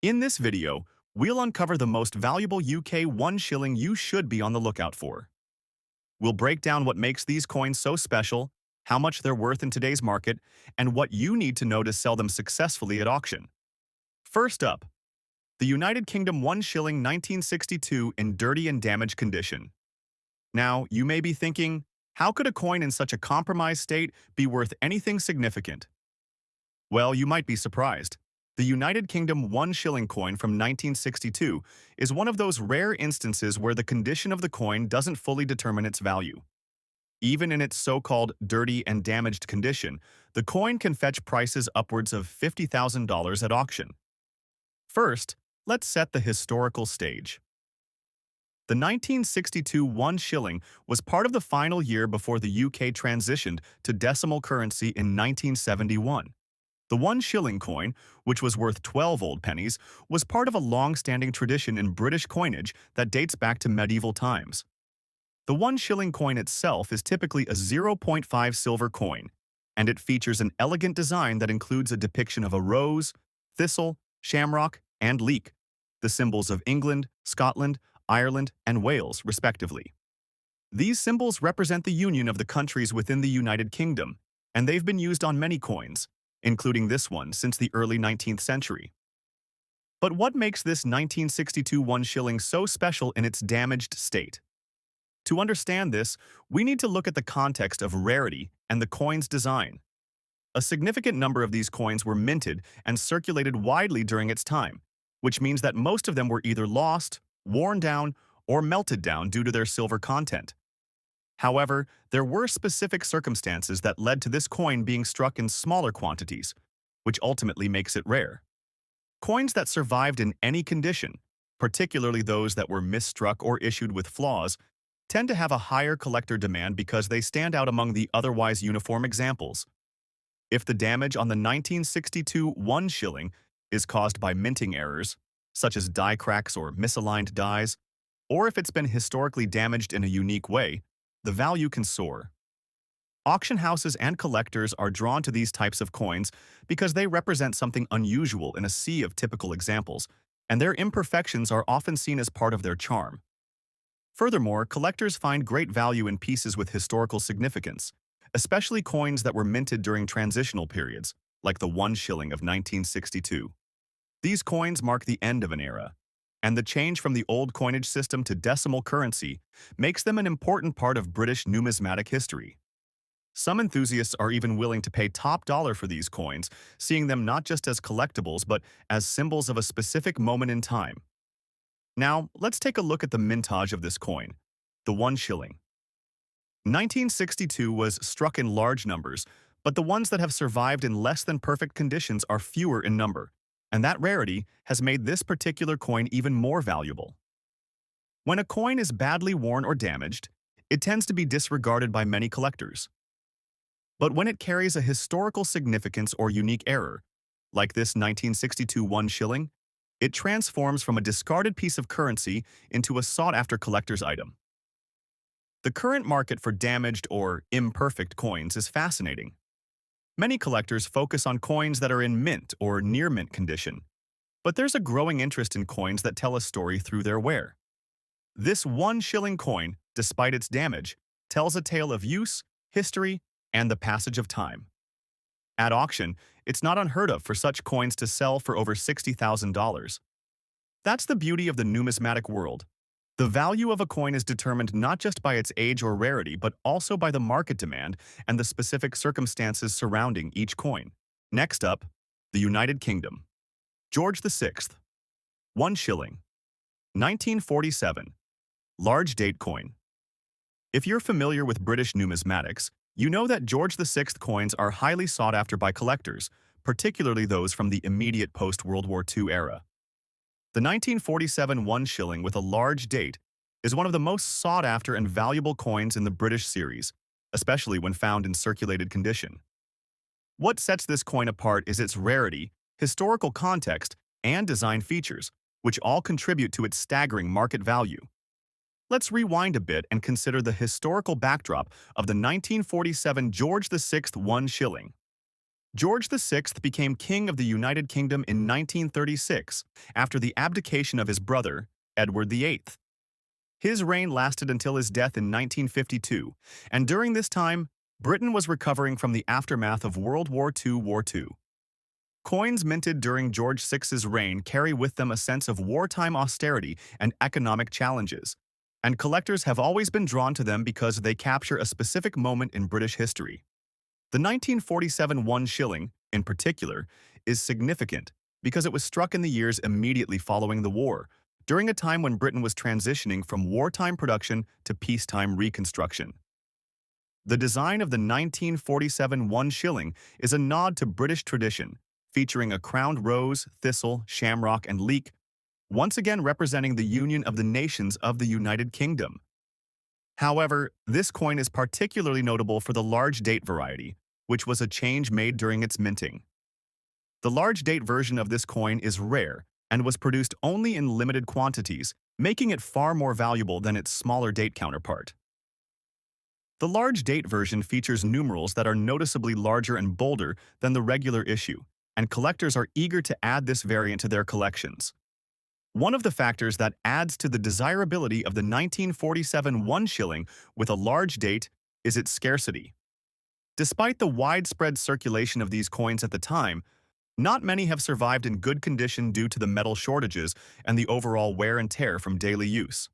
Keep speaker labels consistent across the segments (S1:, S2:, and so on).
S1: In this video, we'll uncover the most valuable UK 1 shilling you should be on the lookout for. We'll break down what makes these coins so special, how much they're worth in today's market, and what you need to know to sell them successfully at auction. First up, the United Kingdom 1 shilling 1962 in dirty and damaged condition. Now, you may be thinking, how could a coin in such a compromised state be worth anything significant? Well, you might be surprised. The United Kingdom 1 shilling coin from 1962 is one of those rare instances where the condition of the coin doesn't fully determine its value. Even in its so-called dirty and damaged condition, the coin can fetch prices upwards of $50,000 at auction. First, let's set the historical stage. The 1962 1 shilling was part of the final year before the UK transitioned to decimal currency in 1971. The 1 shilling coin, which was worth 12 old pennies, was part of a long-standing tradition in British coinage that dates back to medieval times. The 1 shilling coin itself is typically a zero point 0.5 silver coin, and it features an elegant design that includes a depiction of a rose, thistle, shamrock, and leek, the symbols of England, Scotland, Ireland, and Wales, respectively. These symbols represent the union of the countries within the United Kingdom, and they've been used on many coins, including this one, since the early 19th century. But what makes this 1962 1 shilling so special in its damaged state? To understand this, we need to look at the context of rarity and the coin's design. A significant number of these coins were minted and circulated widely during its time, which means that most of them were either lost, worn down, or melted down due to their silver content. However, there were specific circumstances that led to this coin being struck in smaller quantities, which ultimately makes it rare. Coins that survived in any condition, particularly those that were misstruck or issued with flaws, tend to have a higher collector demand because they stand out among the otherwise uniform examples. If the damage on the 1962 1 shilling is caused by minting errors, such as die cracks or misaligned dies, or if it's been historically damaged in a unique way, the value can soar. Auction houses and collectors are drawn to these types of coins because they represent something unusual in a sea of typical examples, and their imperfections are often seen as part of their charm. Furthermore, collectors find great value in pieces with historical significance, especially coins that were minted during transitional periods, like the 1 shilling of 1962. These coins mark the end of an era, and the change from the old coinage system to decimal currency makes them an important part of British numismatic history. Some enthusiasts are even willing to pay top dollar for these coins, seeing them not just as collectibles but as symbols of a specific moment in time. Now, let's take a look at the mintage of this coin, the 1 shilling. 1962 was struck in large numbers, but the ones that have survived in less than perfect conditions are fewer in number, and that rarity has made this particular coin even more valuable. When a coin is badly worn or damaged, it tends to be disregarded by many collectors. But when it carries a historical significance or unique error, like this 1962 1 shilling, it transforms from a discarded piece of currency into a sought-after collector's item. The current market for damaged or imperfect coins is fascinating. Many collectors focus on coins that are in mint or near-mint condition, but there's a growing interest in coins that tell a story through their wear. This 1 shilling coin, despite its damage, tells a tale of use, history, and the passage of time. At auction, it's not unheard of for such coins to sell for over $60,000. That's the beauty of the numismatic world. The value of a coin is determined not just by its age or rarity, but also by the market demand and the specific circumstances surrounding each coin. Next up, the United Kingdom. George VI, 1 shilling, 1947, large date coin. If you're familiar with British numismatics, you know that George VI coins are highly sought after by collectors, particularly those from the immediate post-World War II era. The 1947 1 shilling with a large date is one of the most sought-after and valuable coins in the British series, especially when found in circulated condition. What sets this coin apart is its rarity, historical context, and design features, which all contribute to its staggering market value. Let's rewind a bit and consider the historical backdrop of the 1947 George VI 1 shilling. George VI became King of the United Kingdom in 1936 after the abdication of his brother, Edward VIII. His reign lasted until his death in 1952, and during this time, Britain was recovering from the aftermath of World War II. Coins minted during George VI's reign carry with them a sense of wartime austerity and economic challenges, and collectors have always been drawn to them because they capture a specific moment in British history. The 1947 one shilling, in particular, is significant because it was struck in the years immediately following the war, during a time when Britain was transitioning from wartime production to peacetime reconstruction. The design of the 1947 one shilling is a nod to British tradition, featuring a crowned rose, thistle, shamrock, and leek, once again representing the union of the nations of the United Kingdom. However, this coin is particularly notable for the large date variety, which was a change made during its minting. The large date version of this coin is rare and was produced only in limited quantities, making it far more valuable than its smaller date counterpart. The large date version features numerals that are noticeably larger and bolder than the regular issue, and collectors are eager to add this variant to their collections. One of the factors that adds to the desirability of the 1947 one shilling with a large date is its scarcity. Despite the widespread circulation of these coins at the time, not many have survived in good condition due to the metal shortages and the overall wear and tear from daily use.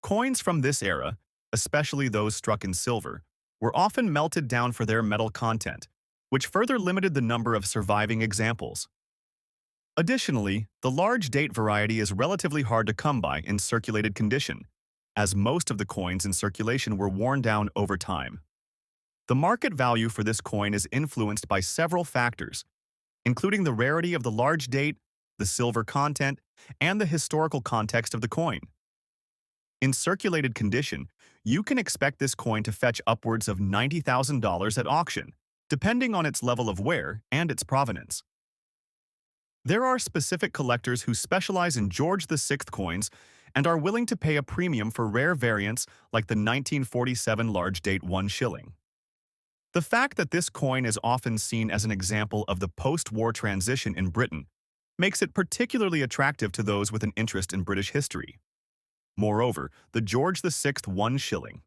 S1: Coins from this era, especially those struck in silver, were often melted down for their metal content, which further limited the number of surviving examples. Additionally, the large date variety is relatively hard to come by in circulated condition, as most of the coins in circulation were worn down over time. The market value for this coin is influenced by several factors, including the rarity of the large date, the silver content, and the historical context of the coin. In circulated condition, you can expect this coin to fetch upwards of $90,000 at auction, depending on its level of wear and its provenance. There are specific collectors who specialize in George VI coins and are willing to pay a premium for rare variants like the 1947 large date one shilling. The fact that this coin is often seen as an example of the post-war transition in Britain makes it particularly attractive to those with an interest in British history. Moreover, the George VI one shilling,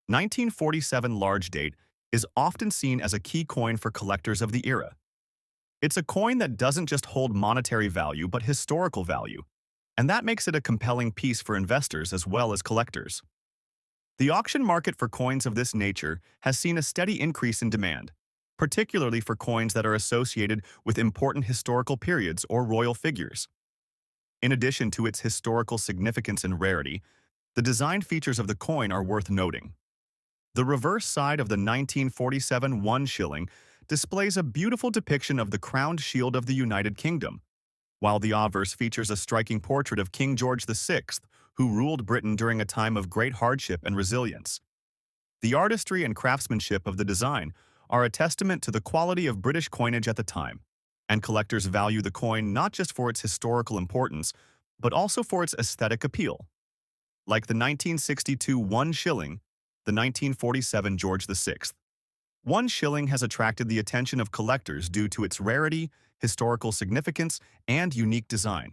S1: 1947 large date, is often seen as a key coin for collectors of the era. It's a coin that doesn't just hold monetary value but historical value, and that makes it a compelling piece for investors as well as collectors. The auction market for coins of this nature has seen a steady increase in demand, particularly for coins that are associated with important historical periods or royal figures. In addition to its historical significance and rarity, the design features of the coin are worth noting. The reverse side of the 1947 one shilling displays a beautiful depiction of the crowned shield of the United Kingdom, while the obverse features a striking portrait of King George VI, who ruled Britain during a time of great hardship and resilience. The artistry and craftsmanship of the design are a testament to the quality of British coinage at the time, and collectors value the coin not just for its historical importance, but also for its aesthetic appeal. Like the 1962 one shilling, the 1947 George VI. One shilling has attracted the attention of collectors due to its rarity, historical significance, and unique design.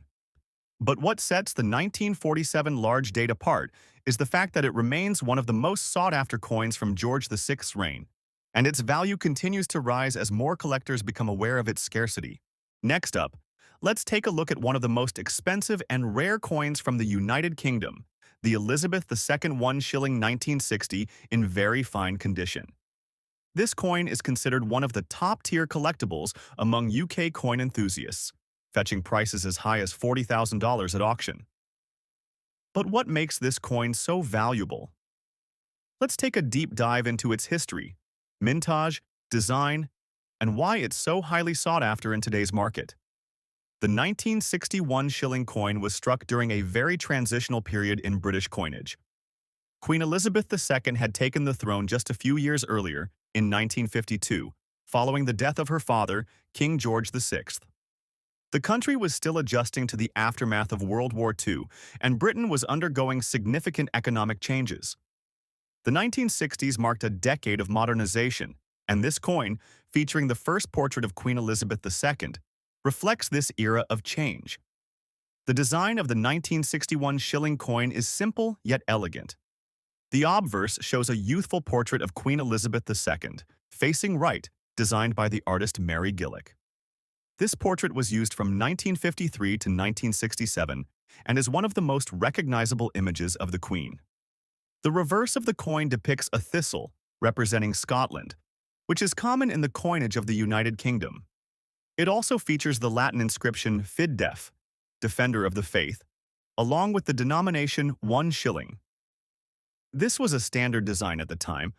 S1: But what sets the 1947 large date apart is the fact that it remains one of the most sought-after coins from George VI's reign, and its value continues to rise as more collectors become aware of its scarcity. Next up, let's take a look at one of the most expensive and rare coins from the United Kingdom, the Elizabeth II one shilling 1960 in very fine condition. This coin is considered one of the top-tier collectibles among UK coin enthusiasts, fetching prices as high as $40,000 at auction. But what makes this coin so valuable? Let's take a deep dive into its history, mintage, design, and why it's so highly sought after in today's market. The 1961 shilling coin was struck during a very transitional period in British coinage. Queen Elizabeth II had taken the throne just a few years earlier, in 1952, following the death of her father, King George VI. The country was still adjusting to the aftermath of World War II, and Britain was undergoing significant economic changes. The 1960s marked a decade of modernization, and this coin, featuring the first portrait of Queen Elizabeth II, reflects this era of change. The design of the 1961 shilling coin is simple yet elegant. The obverse shows a youthful portrait of Queen Elizabeth II, facing right, designed by the artist Mary Gillick. This portrait was used from 1953 to 1967 and is one of the most recognizable images of the Queen. The reverse of the coin depicts a thistle, representing Scotland, which is common in the coinage of the United Kingdom. It also features the Latin inscription Fid Def, Defender of the Faith, along with the denomination 1 shilling. This was a standard design at the time,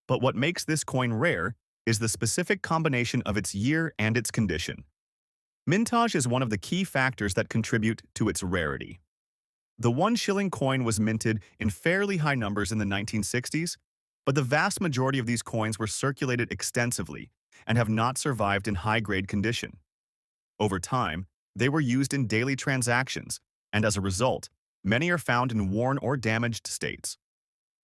S1: but what makes this coin rare is the specific combination of its year and its condition. Mintage is one of the key factors that contribute to its rarity. The 1 shilling coin was minted in fairly high numbers in the 1960s, but the vast majority of these coins were circulated extensively and have not survived in high-grade condition. Over time, they were used in daily transactions, and as a result, many are found in worn or damaged states.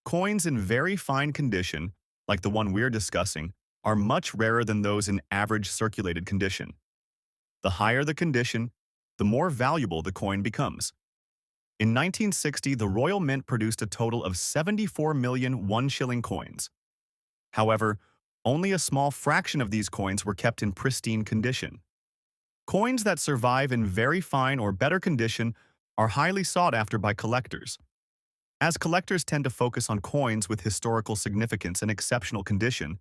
S1: Coins in very fine condition, like the one we're discussing, are much rarer than those in average circulated condition. The higher the condition, the more valuable the coin becomes. In 1960, the Royal Mint produced a total of 74 million 1 shilling coins. However, only a small fraction of these coins were kept in pristine condition. Coins that survive in very fine or better condition are highly sought after by collectors. As collectors tend to focus on coins with historical significance and exceptional condition,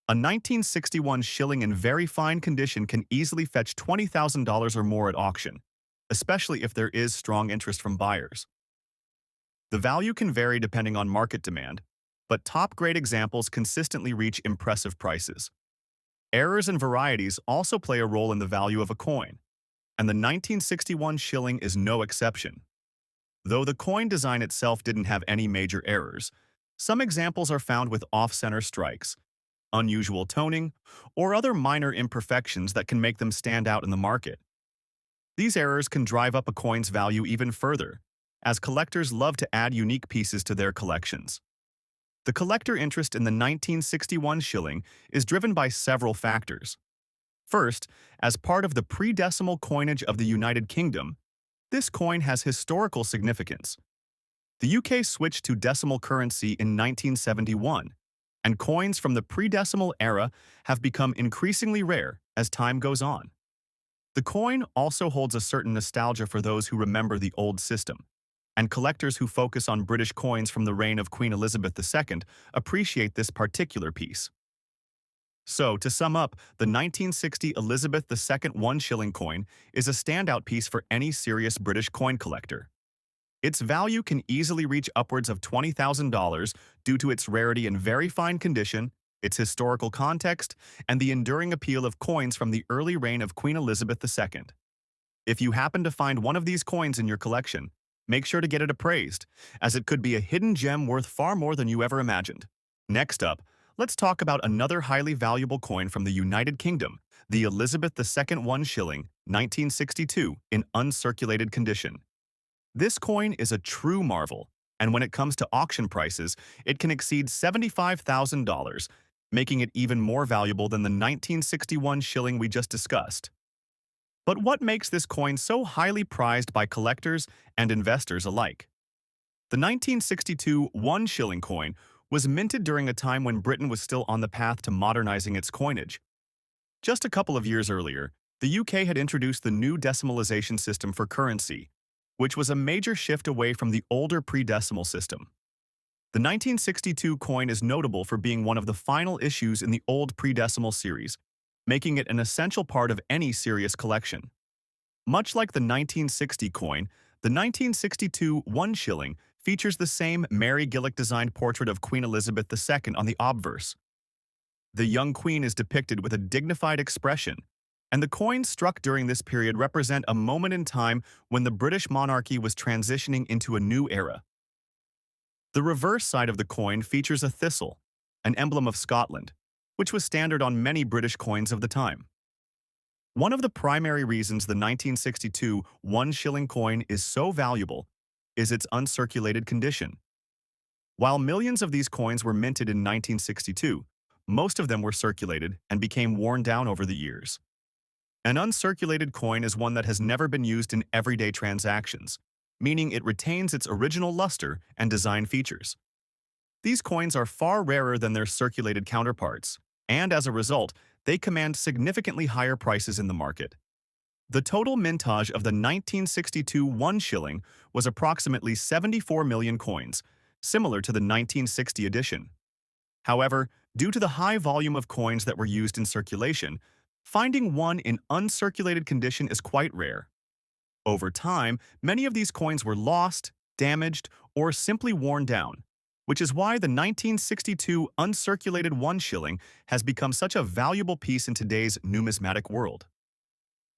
S1: a 1961 shilling in very fine condition can easily fetch $20,000 or more at auction, especially if there is strong interest from buyers. The value can vary depending on market demand, but top-grade examples consistently reach impressive prices. Errors and varieties also play a role in the value of a coin, and the 1961 shilling is no exception. Though the coin design itself didn't have any major errors, some examples are found with off-center strikes, unusual toning, or other minor imperfections that can make them stand out in the market. These errors can drive up a coin's value even further, as collectors love to add unique pieces to their collections. The collector interest in the 1961 shilling is driven by several factors. First, as part of the pre-decimal coinage of the United Kingdom, this coin has historical significance. The UK switched to decimal currency in 1971, and coins from the pre-decimal era have become increasingly rare as time goes on. The coin also holds a certain nostalgia for those who remember the old system, and collectors who focus on British coins from the reign of Queen Elizabeth II appreciate this particular piece. So, to sum up, the 1960 Elizabeth II 1 shilling coin is a standout piece for any serious British coin collector. Its value can easily reach upwards of $20,000 due to its rarity and very fine condition, its historical context, and the enduring appeal of coins from the early reign of Queen Elizabeth II. If you happen to find one of these coins in your collection, make sure to get it appraised, as it could be a hidden gem worth far more than you ever imagined. Next up, let's talk about another highly valuable coin from the United Kingdom, the Elizabeth II 1 shilling, 1962, in uncirculated condition. This coin is a true marvel, and when it comes to auction prices, it can exceed $75,000, making it even more valuable than the 1961 shilling we just discussed. But what makes this coin so highly prized by collectors and investors alike? The 1962 1 shilling coin was minted during a time when Britain was still on the path to modernizing its coinage. Just a couple of years earlier, the UK had introduced the new decimalization system for currency, which was a major shift away from the older pre-decimal system. The 1962 coin is notable for being one of the final issues in the old pre-decimal series, making it an essential part of any serious collection. Much like the 1960 coin, the 1962 1 shilling features the same Mary Gillick-designed portrait of Queen Elizabeth II on the obverse. The young queen is depicted with a dignified expression, and the coins struck during this period represent a moment in time when the British monarchy was transitioning into a new era. The reverse side of the coin features a thistle, an emblem of Scotland, which was standard on many British coins of the time. One of the primary reasons the 1962 1 shilling coin is so valuable is its uncirculated condition. While millions of these coins were minted in 1962, Most of them were circulated and became worn down over the years. An uncirculated coin is one that has never been used in everyday transactions, meaning it retains its original luster and design features. These coins are far rarer than their circulated counterparts, and as a result, they command significantly higher prices in the market. The total mintage of the 1962 one shilling was approximately 74 million coins, similar to the 1960 edition. However, due to the high volume of coins that were used in circulation, finding one in uncirculated condition is quite rare. Over time, many of these coins were lost, damaged, or simply worn down, which is why the 1962 uncirculated one shilling has become such a valuable piece in today's numismatic world.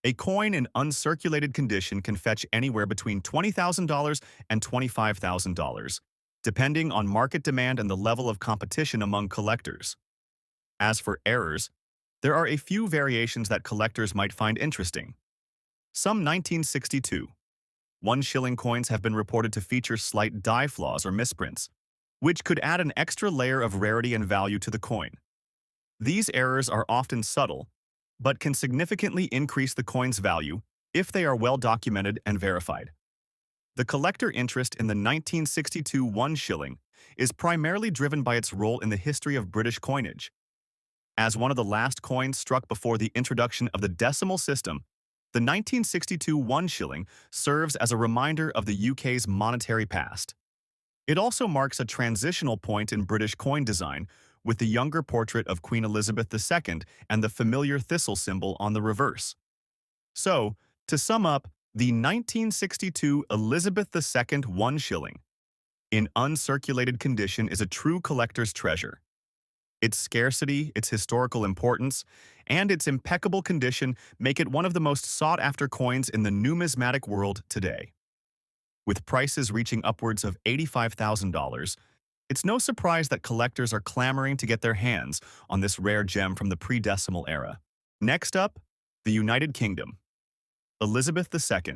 S1: A coin in uncirculated condition can fetch anywhere between $20,000 and $25,000, depending on market demand and the level of competition among collectors. As for errors, there are a few variations that collectors might find interesting. Some 1962 one shilling coins have been reported to feature slight die flaws or misprints, which could add an extra layer of rarity and value to the coin. These errors are often subtle, but can significantly increase the coin's value if they are well documented and verified. The collector interest in the 1962 one shilling is primarily driven by its role in the history of British coinage. As one of the last coins struck before the introduction of the decimal system, the 1962 one shilling serves as a reminder of the UK's monetary past. It also marks a transitional point in British coin design, with the younger portrait of Queen Elizabeth II and the familiar thistle symbol on the reverse. So, to sum up, the 1962 Elizabeth II one shilling, in uncirculated condition, is a true collector's treasure. Its scarcity, its historical importance, and its impeccable condition make it one of the most sought-after coins in the numismatic world today. With prices reaching upwards of $85,000, it's no surprise that collectors are clamoring to get their hands on this rare gem from the pre-decimal era. Next up, the United Kingdom. Elizabeth II.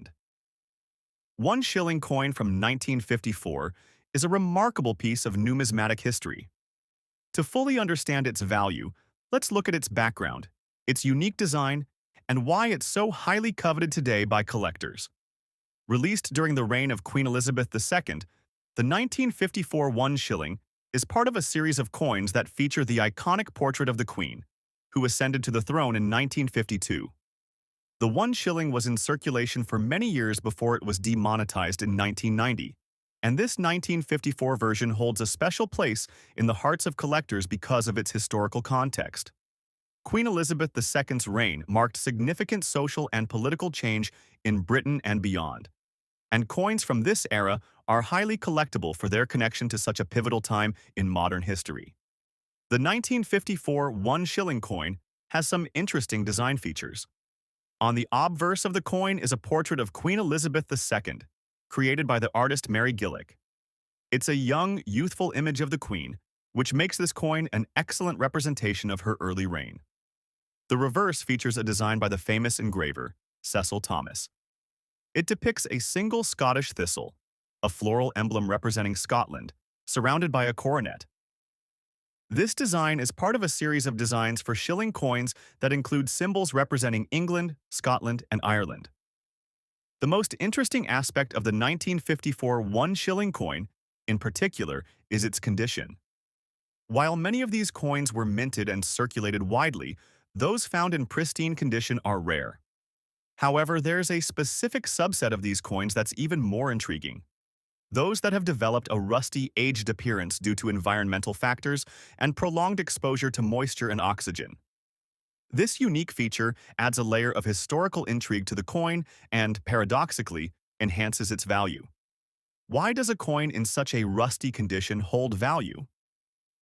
S1: One shilling coin from 1954 is a remarkable piece of numismatic history. To fully understand its value, let's look at its background, its unique design, and why it's so highly coveted today by collectors. Released during the reign of Queen Elizabeth II, the 1954 one shilling is part of a series of coins that feature the iconic portrait of the Queen, who ascended to the throne in 1952. The one shilling was in circulation for many years before it was demonetized in 1990, and this 1954 version holds a special place in the hearts of collectors because of its historical context. Queen Elizabeth II's reign marked significant social and political change in Britain and beyond, and coins from this era are highly collectible for their connection to such a pivotal time in modern history. The 1954 one shilling coin has some interesting design features. On the obverse of the coin is a portrait of Queen Elizabeth II, created by the artist Mary Gillick. It's a young, youthful image of the Queen, which makes this coin an excellent representation of her early reign. The reverse features a design by the famous engraver, Cecil Thomas. It depicts a single Scottish thistle, a floral emblem representing Scotland, surrounded by a coronet. This design is part of a series of designs for shilling coins that include symbols representing England, Scotland, and Ireland. The most interesting aspect of the 1954 one shilling coin, in particular, is its condition. While many of these coins were minted and circulated widely, those found in pristine condition are rare. However, there's a specific subset of these coins that's even more intriguing. Those that have developed a rusty, aged appearance due to environmental factors and prolonged exposure to moisture and oxygen. This unique feature adds a layer of historical intrigue to the coin and, paradoxically, enhances its value. Why does a coin in such a rusty condition hold value?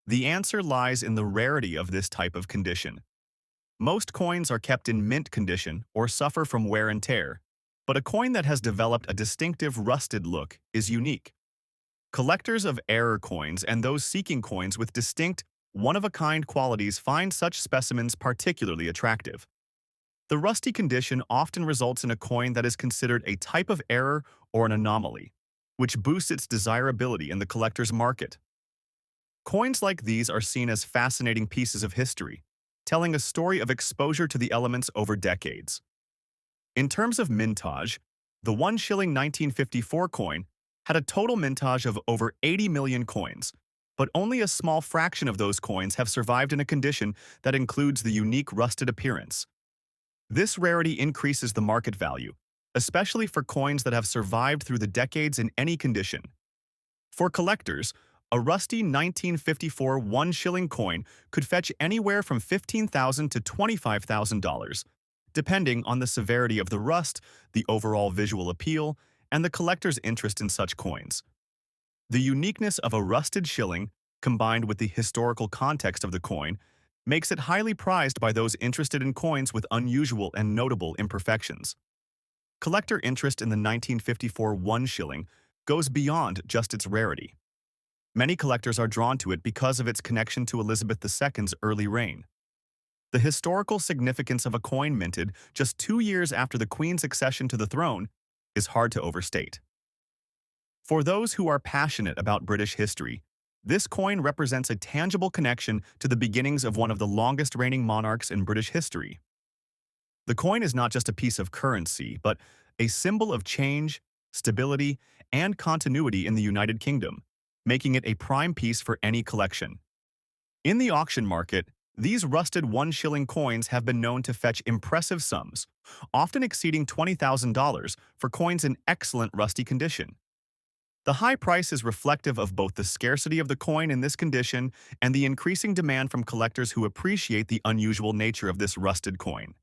S1: The answer lies in the rarity of this type of condition. Most coins are kept in mint condition or suffer from wear and tear, but a coin that has developed a distinctive rusted look is unique. Collectors of error coins and those seeking coins with distinct, one-of-a-kind qualities find such specimens particularly attractive. The rusty condition often results in a coin that is considered a type of error or an anomaly, which boosts its desirability in the collector's market. Coins like these are seen as fascinating pieces of history, telling a story of exposure to the elements over decades. In terms of mintage, the 1 shilling 1954 coin had a total mintage of over 80 million coins, but only a small fraction of those coins have survived in a condition that includes the unique rusted appearance. This rarity increases the market value, especially for coins that have survived through the decades in any condition. For collectors, a rusty 1954 1 shilling coin could fetch anywhere from $15,000 to $25,000, depending on the severity of the rust, the overall visual appeal, and the collector's interest in such coins. The uniqueness of a rusted shilling, combined with the historical context of the coin, makes it highly prized by those interested in coins with unusual and notable imperfections. Collector interest in the 1954 1 shilling goes beyond just its rarity. Many collectors are drawn to it because of its connection to Elizabeth II's early reign. The historical significance of a coin minted just 2 years after the Queen's accession to the throne is hard to overstate. For those who are passionate about British history, this coin represents a tangible connection to the beginnings of one of the longest reigning monarchs in British history. The coin is not just a piece of currency, but a symbol of change, stability, and continuity in the United Kingdom, making it a prime piece for any collection. In the auction market, these rusted 1 shilling coins have been known to fetch impressive sums, often exceeding $20,000 for coins in excellent rusty condition. The high price is reflective of both the scarcity of the coin in this condition and the increasing demand from collectors who appreciate the unusual nature of this rusted coin.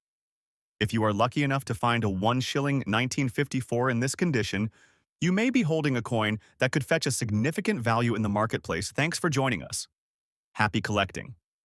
S1: If you are lucky enough to find a 1 shilling 1954 in this condition, you may be holding a coin that could fetch a significant value in the marketplace. Thanks for joining us. Happy collecting!